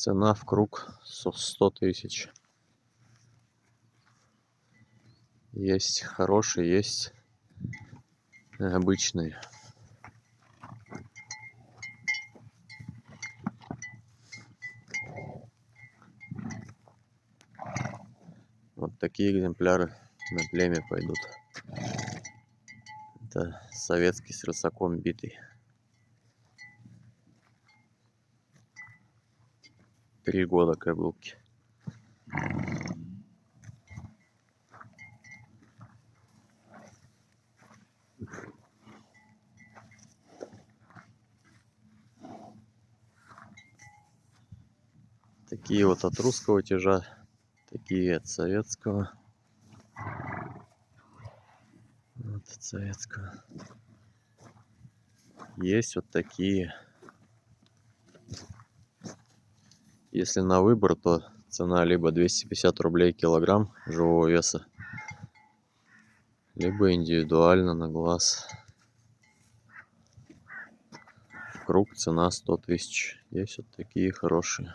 Цена в круг 100 тысяч. Есть хорошие, есть обычные. Вот такие экземпляры на племя пойдут. Это советский с рысаком битый. 3 года кобылки. Такие вот от русского тяжа, такие от советского. Вот от советского. Есть вот такие. Если на выбор, то цена либо 250 рублей килограмм живого веса, либо индивидуально на глаз. В круг цена 100 тысяч. Есть вот такие хорошие.